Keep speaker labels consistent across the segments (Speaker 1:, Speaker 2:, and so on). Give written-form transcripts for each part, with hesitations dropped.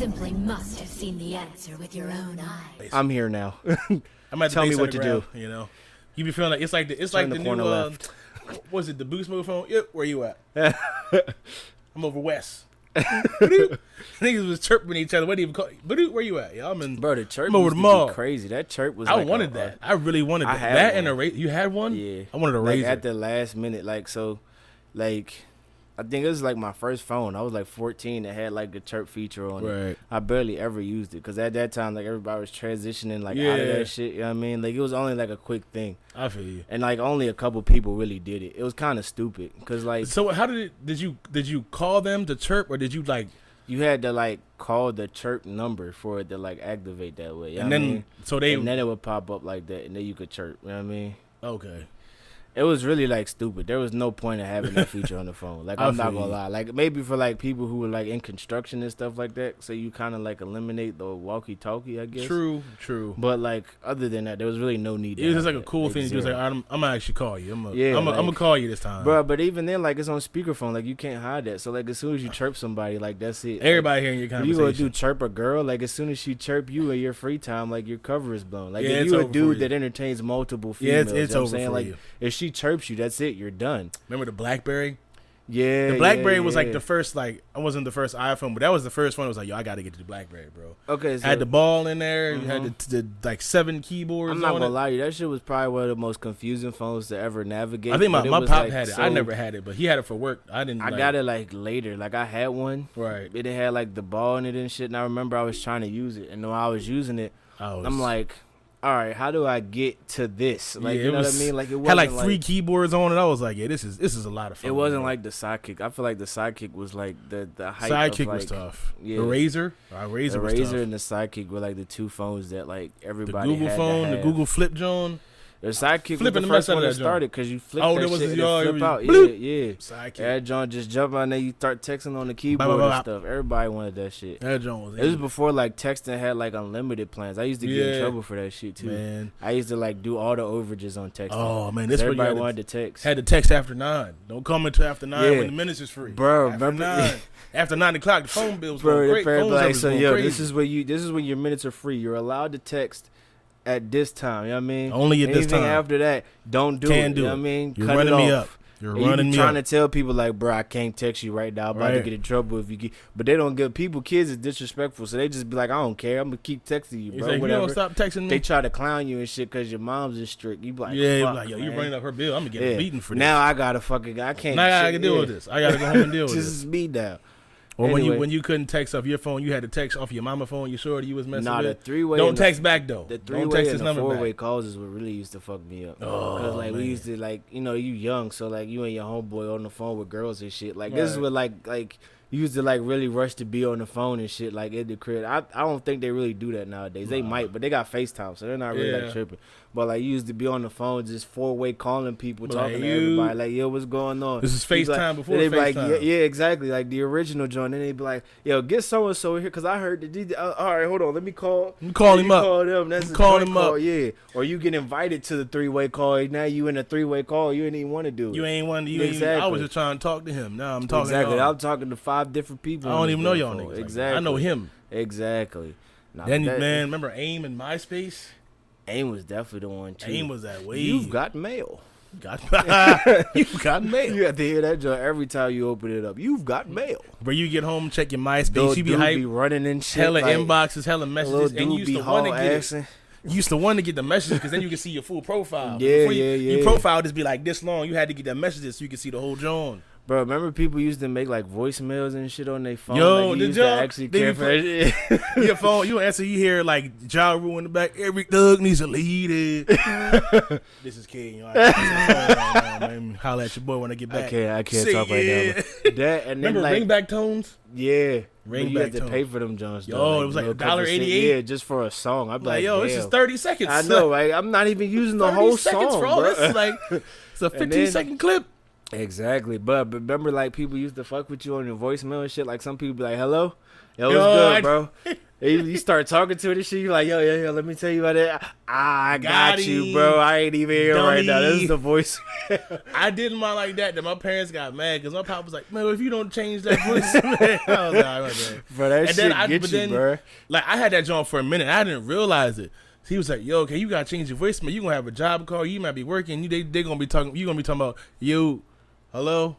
Speaker 1: simply must have seen the answer with your own eyes.
Speaker 2: I'm here now.
Speaker 3: I'm at the
Speaker 2: Tell me
Speaker 3: base
Speaker 2: what to
Speaker 3: underground,
Speaker 2: do.
Speaker 3: You know, you be feeling like it's like the new
Speaker 2: corner left.
Speaker 3: was it the Boost move phone? Yep, where you at? I'm over west. Niggas was chirping each other. What do you even call? Where you at? Yeah, I'm in.
Speaker 2: Bro, the chirp
Speaker 3: I'm over
Speaker 2: used
Speaker 3: the
Speaker 2: to
Speaker 3: mall.
Speaker 2: be crazy. That chirp was.
Speaker 3: I
Speaker 2: like
Speaker 3: wanted that. I really wanted
Speaker 2: I
Speaker 3: that.
Speaker 2: had
Speaker 3: That
Speaker 2: one.
Speaker 3: and a razor. You had one?
Speaker 2: Yeah.
Speaker 3: I wanted a
Speaker 2: Like,
Speaker 3: razor.
Speaker 2: at the last minute, I think it was like my first phone. I was like 14. It had like the chirp feature on it.
Speaker 3: Right.
Speaker 2: I barely ever used it because at that time, like everybody was transitioning like out of
Speaker 3: Yeah.
Speaker 2: that shit. You know what I mean? Like it was only like a quick thing,
Speaker 3: I feel you.
Speaker 2: and like only a couple people really did it. It was kind of stupid because like
Speaker 3: So how did you call them to chirp or did you like?
Speaker 2: you had to like call the chirp number for it to like activate that way. You know
Speaker 3: And
Speaker 2: what I
Speaker 3: then
Speaker 2: mean?
Speaker 3: so they
Speaker 2: And then it would pop up like that, and then you could chirp. You know what I mean?
Speaker 3: okay.
Speaker 2: It was really like stupid. There was no point in having that feature on the phone. Like
Speaker 3: I
Speaker 2: I'm not
Speaker 3: feel
Speaker 2: gonna
Speaker 3: you.
Speaker 2: lie. Like maybe for like people who were like in construction and stuff like that, so you kind of like eliminate the walkie-talkie, I guess.
Speaker 3: True.
Speaker 2: But like other than that, there was really no need.
Speaker 3: It was just like a
Speaker 2: that.
Speaker 3: cool thing to do. It's like
Speaker 2: zero.
Speaker 3: I'm gonna actually call you. I'm
Speaker 2: Yeah,
Speaker 3: gonna
Speaker 2: like-
Speaker 3: call you this time,
Speaker 2: Bro, but even then, like it's on speakerphone. Like you can't hide that. So like as soon as you chirp somebody, like that's it.
Speaker 3: Everybody hearing your
Speaker 2: Like, if you gonna
Speaker 3: conversation.
Speaker 2: do chirp a girl, like as soon as she chirp you in your free time, like your cover is blown. Like
Speaker 3: Yeah,
Speaker 2: if
Speaker 3: it's
Speaker 2: you a
Speaker 3: over for
Speaker 2: dude
Speaker 3: you.
Speaker 2: that entertains multiple
Speaker 3: Yeah,
Speaker 2: females,
Speaker 3: it's
Speaker 2: you know what
Speaker 3: over
Speaker 2: I'm saying?
Speaker 3: for
Speaker 2: Like
Speaker 3: you.
Speaker 2: if she chirps you, that's it. You're done.
Speaker 3: Remember the BlackBerry?
Speaker 2: Yeah,
Speaker 3: The BlackBerry was
Speaker 2: yeah.
Speaker 3: like the first. Like I wasn't the first iPhone, but that was the first one. It was like, yo, I gotta get to the BlackBerry, bro.
Speaker 2: Okay, so
Speaker 3: Had the ball in there. You had the like 7 keyboards.
Speaker 2: I'm not
Speaker 3: on
Speaker 2: gonna
Speaker 3: it.
Speaker 2: lie to you, that shit was probably one of the most confusing phones to ever navigate.
Speaker 3: I think
Speaker 2: but
Speaker 3: my
Speaker 2: it was,
Speaker 3: pop
Speaker 2: like,
Speaker 3: had it.
Speaker 2: so-
Speaker 3: I never had it, but he had it for work. I didn't.
Speaker 2: I got it like later. Like I had one.
Speaker 3: Right.
Speaker 2: It had like the ball in it and shit. And I remember I was trying to use it, and while I was using it, I'm like, all right, how do I get to this? Like,
Speaker 3: Yeah,
Speaker 2: you
Speaker 3: it
Speaker 2: know
Speaker 3: was-
Speaker 2: what I mean? Like it wasn't
Speaker 3: had like 3 keyboards on it. I was like, yeah, this is a lot of fun.
Speaker 2: It wasn't
Speaker 3: bro.
Speaker 2: like the Sidekick. I feel like the Sidekick was like the height
Speaker 3: Sidekick
Speaker 2: of, like,
Speaker 3: was tough.
Speaker 2: Yeah.
Speaker 3: The Razor, Razor
Speaker 2: The
Speaker 3: was
Speaker 2: Razor
Speaker 3: tough.
Speaker 2: and the Sidekick were like the two phones that like
Speaker 3: The
Speaker 2: everybody
Speaker 3: Google
Speaker 2: had
Speaker 3: phone,
Speaker 2: to
Speaker 3: the
Speaker 2: have.
Speaker 3: Google Flip John.
Speaker 2: The Sidekick was
Speaker 3: Flipping
Speaker 2: the
Speaker 3: the mess
Speaker 2: first
Speaker 3: out
Speaker 2: one
Speaker 3: of
Speaker 2: that
Speaker 3: that
Speaker 2: started because you flipped
Speaker 3: Oh,
Speaker 2: that
Speaker 3: there was
Speaker 2: shit
Speaker 3: a-
Speaker 2: and
Speaker 3: oh,
Speaker 2: it
Speaker 3: it
Speaker 2: flip
Speaker 3: was
Speaker 2: out.
Speaker 3: bloop.
Speaker 2: Yeah.
Speaker 3: Sidekick.
Speaker 2: That John just jump out and then you start texting on the keyboard
Speaker 3: bop,
Speaker 2: and
Speaker 3: bop.
Speaker 2: stuff. Everybody wanted that shit.
Speaker 3: That John was.
Speaker 2: It was before like texting had like unlimited plans. I used to get in
Speaker 3: Yeah.
Speaker 2: trouble for that shit too.
Speaker 3: Man.
Speaker 2: I used to like do all the overages on texting.
Speaker 3: Oh man,
Speaker 2: 'Cause
Speaker 3: this what you
Speaker 2: everybody
Speaker 3: had to,
Speaker 2: wanted to text.
Speaker 3: had to text after 9. Don't come until after 9
Speaker 2: Yeah.
Speaker 3: when the minutes is free.
Speaker 2: Bro,
Speaker 3: after
Speaker 2: remember-
Speaker 3: 9, after 9 o'clock, the phone bills
Speaker 2: Bro,
Speaker 3: going
Speaker 2: the
Speaker 3: great.
Speaker 2: parents
Speaker 3: Phone
Speaker 2: be like,
Speaker 3: service
Speaker 2: so
Speaker 3: going
Speaker 2: yo,
Speaker 3: crazy.
Speaker 2: this is when your minutes are free. You're allowed to text at this time. You know what I mean?
Speaker 3: Only at this
Speaker 2: Anything
Speaker 3: time.
Speaker 2: after that, don't do
Speaker 3: Can't
Speaker 2: it.
Speaker 3: do
Speaker 2: You know
Speaker 3: it.
Speaker 2: what I mean?
Speaker 3: You're
Speaker 2: Cut
Speaker 3: running
Speaker 2: it
Speaker 3: me
Speaker 2: off.
Speaker 3: up. You're
Speaker 2: And
Speaker 3: running
Speaker 2: you
Speaker 3: me
Speaker 2: trying
Speaker 3: up.
Speaker 2: to tell people like, bro, I can't text you right now. I'm about to
Speaker 3: Right.
Speaker 2: get in trouble if you get. But they don't get people. Kids is disrespectful, so they just be like, I don't care. I'm gonna keep texting you,
Speaker 3: He's
Speaker 2: bro.
Speaker 3: like, you
Speaker 2: Whatever.
Speaker 3: don't stop texting me.
Speaker 2: They try to clown you and shit because your mom's is strict. You be like,
Speaker 3: yeah,
Speaker 2: fuck,
Speaker 3: like yo, you
Speaker 2: man.
Speaker 3: running up her bill. I'm gonna get a beating for this.
Speaker 2: Now I gotta fucking. I can't.
Speaker 3: Now I gotta
Speaker 2: shit,
Speaker 3: deal
Speaker 2: yeah.
Speaker 3: with this. I gotta go home and deal with
Speaker 2: This
Speaker 3: this.
Speaker 2: is me now.
Speaker 3: Or
Speaker 2: Anyway.
Speaker 3: when you couldn't text off your phone, you had to text off your mama phone. You sure you was messing
Speaker 2: Nah, the
Speaker 3: with?
Speaker 2: three-way.
Speaker 3: Don't
Speaker 2: and
Speaker 3: text back though.
Speaker 2: The
Speaker 3: Don't
Speaker 2: three-way
Speaker 3: text
Speaker 2: and
Speaker 3: his
Speaker 2: the
Speaker 3: number
Speaker 2: four-way
Speaker 3: back.
Speaker 2: calls is what really used to fuck me up.
Speaker 3: Oh,
Speaker 2: Cause like we
Speaker 3: man.
Speaker 2: used to like you young, so like you and your homeboy on the phone with girls and shit. Like this is
Speaker 3: Right.
Speaker 2: what like you used to like really rush to be on the phone and shit like in the crib. I don't think they really do that nowadays. They
Speaker 3: Nah.
Speaker 2: might, but they got FaceTime, so they're not really
Speaker 3: Yeah.
Speaker 2: like tripping. But like you used to be on the phone just four-way calling people,
Speaker 3: But,
Speaker 2: talking
Speaker 3: like,
Speaker 2: to
Speaker 3: you-
Speaker 2: everybody like, yo, what's going on?
Speaker 3: This is
Speaker 2: He's
Speaker 3: FaceTime
Speaker 2: like,
Speaker 3: before
Speaker 2: they be like,
Speaker 3: FaceTime.
Speaker 2: yeah, exactly, like the original joint. And they be like, yo, get so and so here, cause I heard that. All right, hold on, let me call.
Speaker 3: You call him up.
Speaker 2: Call them. That's
Speaker 3: You
Speaker 2: a
Speaker 3: call
Speaker 2: joint
Speaker 3: him
Speaker 2: call,
Speaker 3: up.
Speaker 2: yeah. Or you get invited to the three-way call. Now you in a three-way call. You didn't even want to do it.
Speaker 3: You ain't one. You ain't. I
Speaker 2: Exactly.
Speaker 3: was just trying to talk to him. Now I'm talking.
Speaker 2: exactly.
Speaker 3: To y'all.
Speaker 2: I'm talking to 5 different people.
Speaker 3: I
Speaker 2: on
Speaker 3: don't
Speaker 2: this
Speaker 3: even know
Speaker 2: damn
Speaker 3: y'all
Speaker 2: phone.
Speaker 3: niggas. Like that.
Speaker 2: Exactly.
Speaker 3: I know him.
Speaker 2: Exactly. Nah,
Speaker 3: Then
Speaker 2: that-
Speaker 3: man, remember AIM and MySpace?
Speaker 2: AIM was definitely the one too.
Speaker 3: AIM was that way.
Speaker 2: You've got mail.
Speaker 3: got you got mail.
Speaker 2: You have to hear that joint every time you open it up. You've got mail.
Speaker 3: Where you get home, check your MySpace.
Speaker 2: Little
Speaker 3: You be
Speaker 2: dude
Speaker 3: hype.
Speaker 2: be running and shit.
Speaker 3: Hella
Speaker 2: like,
Speaker 3: inboxes, hella
Speaker 2: little
Speaker 3: messages,
Speaker 2: dude
Speaker 3: and you used
Speaker 2: be
Speaker 3: to want to
Speaker 2: haul
Speaker 3: get it.
Speaker 2: assing.
Speaker 3: You used to want to get the messages because then you can see your full profile.
Speaker 2: Yeah,
Speaker 3: Before
Speaker 2: yeah.
Speaker 3: Your profile just be like this long. You had to get the messages so you could see the whole John.
Speaker 2: Bro, remember people used to make like voicemails and shit on their phone?
Speaker 3: Yo,
Speaker 2: like, you
Speaker 3: did
Speaker 2: used to
Speaker 3: y'all?
Speaker 2: actually
Speaker 3: They
Speaker 2: care
Speaker 3: be
Speaker 2: for that shit.
Speaker 3: Your phone, you answer, you hear like Ja Rule in the back. Every thug needs a lead. This is King. You know, right now, holla at your boy when I get back.
Speaker 2: I can't
Speaker 3: Say
Speaker 2: talk right
Speaker 3: yeah.
Speaker 2: now. That and then
Speaker 3: Remember
Speaker 2: like
Speaker 3: ringback tones?
Speaker 2: yeah,
Speaker 3: Ringback
Speaker 2: you had to
Speaker 3: tone.
Speaker 2: pay for them Jones.
Speaker 3: Yo, it was like
Speaker 2: a couple cents.
Speaker 3: $1.88.
Speaker 2: Yeah, just for a song. I'm
Speaker 3: Like, yo, this is
Speaker 2: damn.
Speaker 3: 30 seconds.
Speaker 2: I know, right? I'm not even using the
Speaker 3: 30
Speaker 2: whole
Speaker 3: seconds,
Speaker 2: song,
Speaker 3: bro.
Speaker 2: bro.
Speaker 3: This is like it's a 15-second clip.
Speaker 2: Exactly, but remember, like people used to fuck with you on your voicemail and shit. Like some people be like, "Hello, yo, what's
Speaker 3: Yo,
Speaker 2: good,
Speaker 3: I-
Speaker 2: bro?" You start talking to it and shit. You like, yo, let me tell you about it. I got you, bro. I ain't even here right now. This is the voice.
Speaker 3: I did mine like that. Then my parents got mad because my pop was like, man, if you don't change that voice, man. I was like, all right, man.
Speaker 2: Bro, that shit get you, bro.
Speaker 3: Like, I had that joint for a minute. I didn't realize it. He was like, yo, okay, you gotta change your voice, man. You gonna have a job call. You might be working. They gonna be talking. You gonna be talking about, yo, hello.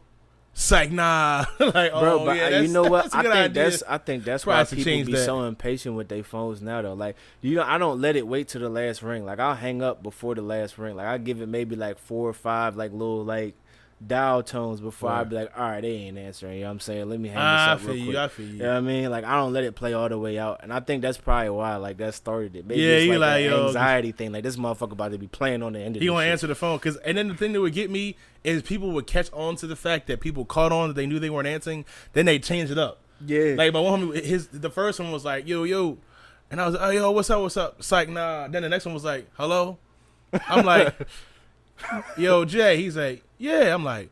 Speaker 3: Psych, nah. Like,
Speaker 2: bro, but
Speaker 3: yeah,
Speaker 2: you know what? I think that's why
Speaker 3: to
Speaker 2: people be
Speaker 3: that.
Speaker 2: so impatient with their phones now, though. Like, I don't let it wait till the last ring. Like, I'll hang up before the last ring. Like, I give it maybe like 4 or 5 like little like dial tones before I be like, all right, they ain't answering. You know what I'm saying? Let me hang this up real quick.
Speaker 3: I feel you.
Speaker 2: You know what I mean? Like, I don't let it play all the way out. And I think that's probably why, like, that started it. Maybe it's like an anxiety thing. Like, this motherfucker about to be playing on the end of
Speaker 3: He
Speaker 2: gonna
Speaker 3: answer the phone. And then the thing that would get me is people would catch on to the fact that people caught on that they knew they weren't answering. Then they change it up.
Speaker 2: Yeah.
Speaker 3: Like, my one homie, the first one was like, yo. And I was like, oh, yo, what's up? Psych, nah. Then the next one was like, hello? I'm like, yo, Jay. He's like, yeah. I'm like,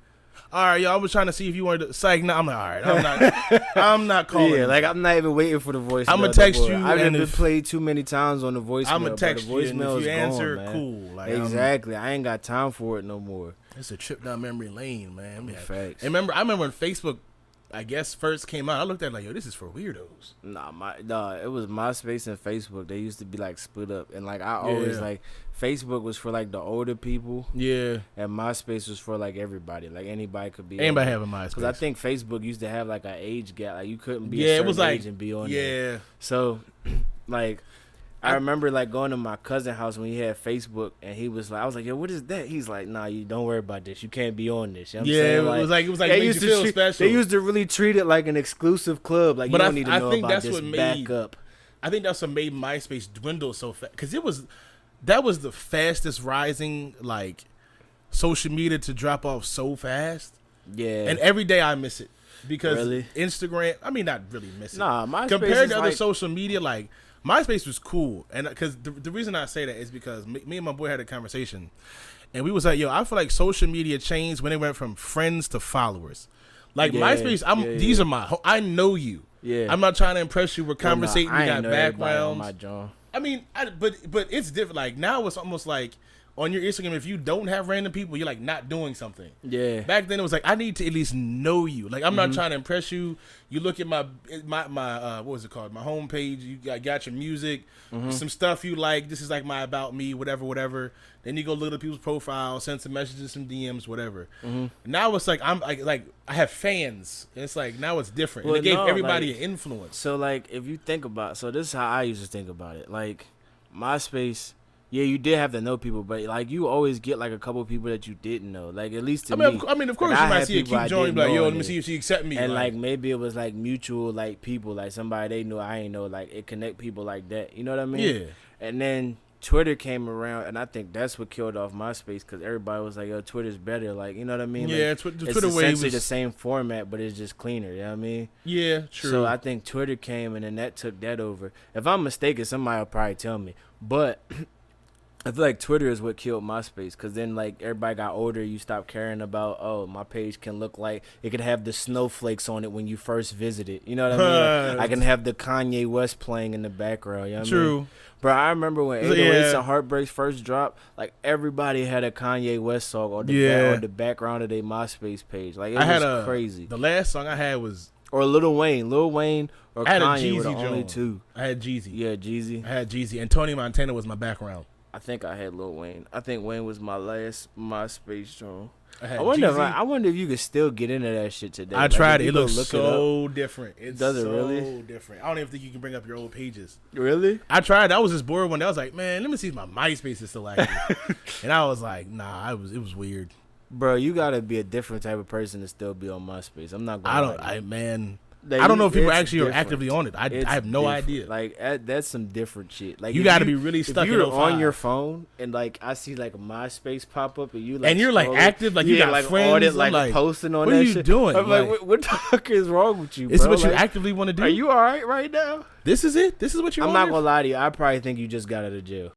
Speaker 3: all right, yo, I was trying to see if you wanted to psych. Nah, I'm like, all right, I'm not calling.
Speaker 2: Yeah, like, I'm not even waiting for the voicemail.
Speaker 3: I'm gonna text you.
Speaker 2: I've been played too many times on the voicemail.
Speaker 3: I'm gonna text
Speaker 2: you.
Speaker 3: And if you answer,
Speaker 2: gone,
Speaker 3: cool. Like,
Speaker 2: exactly. I ain't got time for it no more.
Speaker 3: It's a trip down memory lane, man.
Speaker 2: Facts.
Speaker 3: I remember when Facebook, I guess, first came out. I looked at it like, yo, this is for weirdos.
Speaker 2: Nah, it was MySpace and Facebook. They used to be like split up, and like I always like Facebook was for like the older people.
Speaker 3: Yeah.
Speaker 2: And MySpace was for like everybody. Like anybody could be.
Speaker 3: Anybody have a MySpace?
Speaker 2: Because I think Facebook used to have like an age gap. Like you couldn't be
Speaker 3: it was like
Speaker 2: age and be on
Speaker 3: there.
Speaker 2: Yeah. So, like. I remember like going to my cousin's house when he had Facebook, and he was like, I was like, yo, what is that? He's like, nah, you don't worry about this. You can't be on this. You know what I'm saying?
Speaker 3: It was like they used to feel special.
Speaker 2: They used to really treat it like an exclusive club. Like, you don't need to know about this backup.
Speaker 3: I think that's what made MySpace dwindle so fast, because that was the fastest rising like social media to drop off so fast.
Speaker 2: Yeah.
Speaker 3: And every day I miss it because
Speaker 2: really?
Speaker 3: Instagram. I mean, not really miss it.
Speaker 2: Nah, MySpace
Speaker 3: compared to other
Speaker 2: like,
Speaker 3: social media, like. MySpace was cool, and because the reason I say that is because me and my boy had a conversation, and we was like, yo, I feel like social media changed when it went from friends to followers. Like MySpace, these are I know you.
Speaker 2: Yeah,
Speaker 3: I'm not trying to impress you. We're conversating. We got backgrounds. I mean, but it's different. Like now, it's almost like on your Instagram, if you don't have random people, you're like not doing something.
Speaker 2: Yeah.
Speaker 3: Back then, it was like I need to at least know you. Like I'm not trying to impress you. You look at my what was it called? My homepage. You got your music, some stuff you like. This is like my about me, whatever. Then you go look at people's profile, send some messages, some DMs, whatever. Now it's like I'm like I have fans. And it's like now it's different. Well, and it gave everybody an influence.
Speaker 2: So like if you think about, so this is how I used to think about it. Like MySpace. Yeah, you did have to know people, but like you always get like a couple people that you didn't know. Like at least to me.
Speaker 3: I mean, of course you might see a cute joint, like yo, let me see if she accept me.
Speaker 2: And like maybe it was like mutual, like people, like somebody they knew I ain't know, like it connect people like that. You know what I mean?
Speaker 3: Yeah.
Speaker 2: And then Twitter came around, and I think that's what killed off MySpace because everybody was like, yo, Twitter's better. Like you know what I mean?
Speaker 3: Yeah,
Speaker 2: like,
Speaker 3: Twitter
Speaker 2: it's essentially the same format, but it's just cleaner. You know what I mean?
Speaker 3: Yeah, true.
Speaker 2: So I think Twitter came, and then that took that over. If I'm mistaken, somebody will probably tell me, but. I feel like Twitter is what killed MySpace because then like everybody got older, you stopped caring about my page can look like it could have the snowflakes on it when you first visit it. You know what I mean? Like, I can have the Kanye West playing in the background. You know what I mean? Bro, I remember when 808s and Heartbreaks first dropped, like everybody had a Kanye West song on the background of their MySpace page. Like it was crazy.
Speaker 3: The last song I had was
Speaker 2: Lil Wayne or Kanye were the only
Speaker 3: joint.
Speaker 2: two.
Speaker 3: I had Jeezy.
Speaker 2: Yeah, Jeezy.
Speaker 3: I had Jeezy and Tony Montana was my background.
Speaker 2: I think I had Lil Wayne. I think Wayne was my last MySpace song. I wonder if you could still get into that shit today.
Speaker 3: I tried it. It looks so different.
Speaker 2: Does it really?
Speaker 3: Different. I don't even think you can bring up your old pages.
Speaker 2: Really?
Speaker 3: I tried. I was just bored one day. I was like, man, let me see if my MySpace is still active. And I was like, nah, it was weird.
Speaker 2: Bro, you gotta be a different type of person to still be on MySpace. I'm not gonna
Speaker 3: I don't know if people actually are actively on it. I have no idea.
Speaker 2: Like that's some different shit. Like
Speaker 3: you got to be really stuck.
Speaker 2: If you're on your phone and like I see like a MySpace pop up and you like
Speaker 3: and you're like active, like you got
Speaker 2: like
Speaker 3: friends,
Speaker 2: on it, like posting on that shit.
Speaker 3: What are you doing?
Speaker 2: I'm like, what the fuck is wrong with you?
Speaker 3: Is
Speaker 2: bro?
Speaker 3: what you actively want to do?
Speaker 2: Are you all right now?
Speaker 3: This is it. This is what you're.
Speaker 2: I'm not gonna lie to you. I probably think you just got out of jail.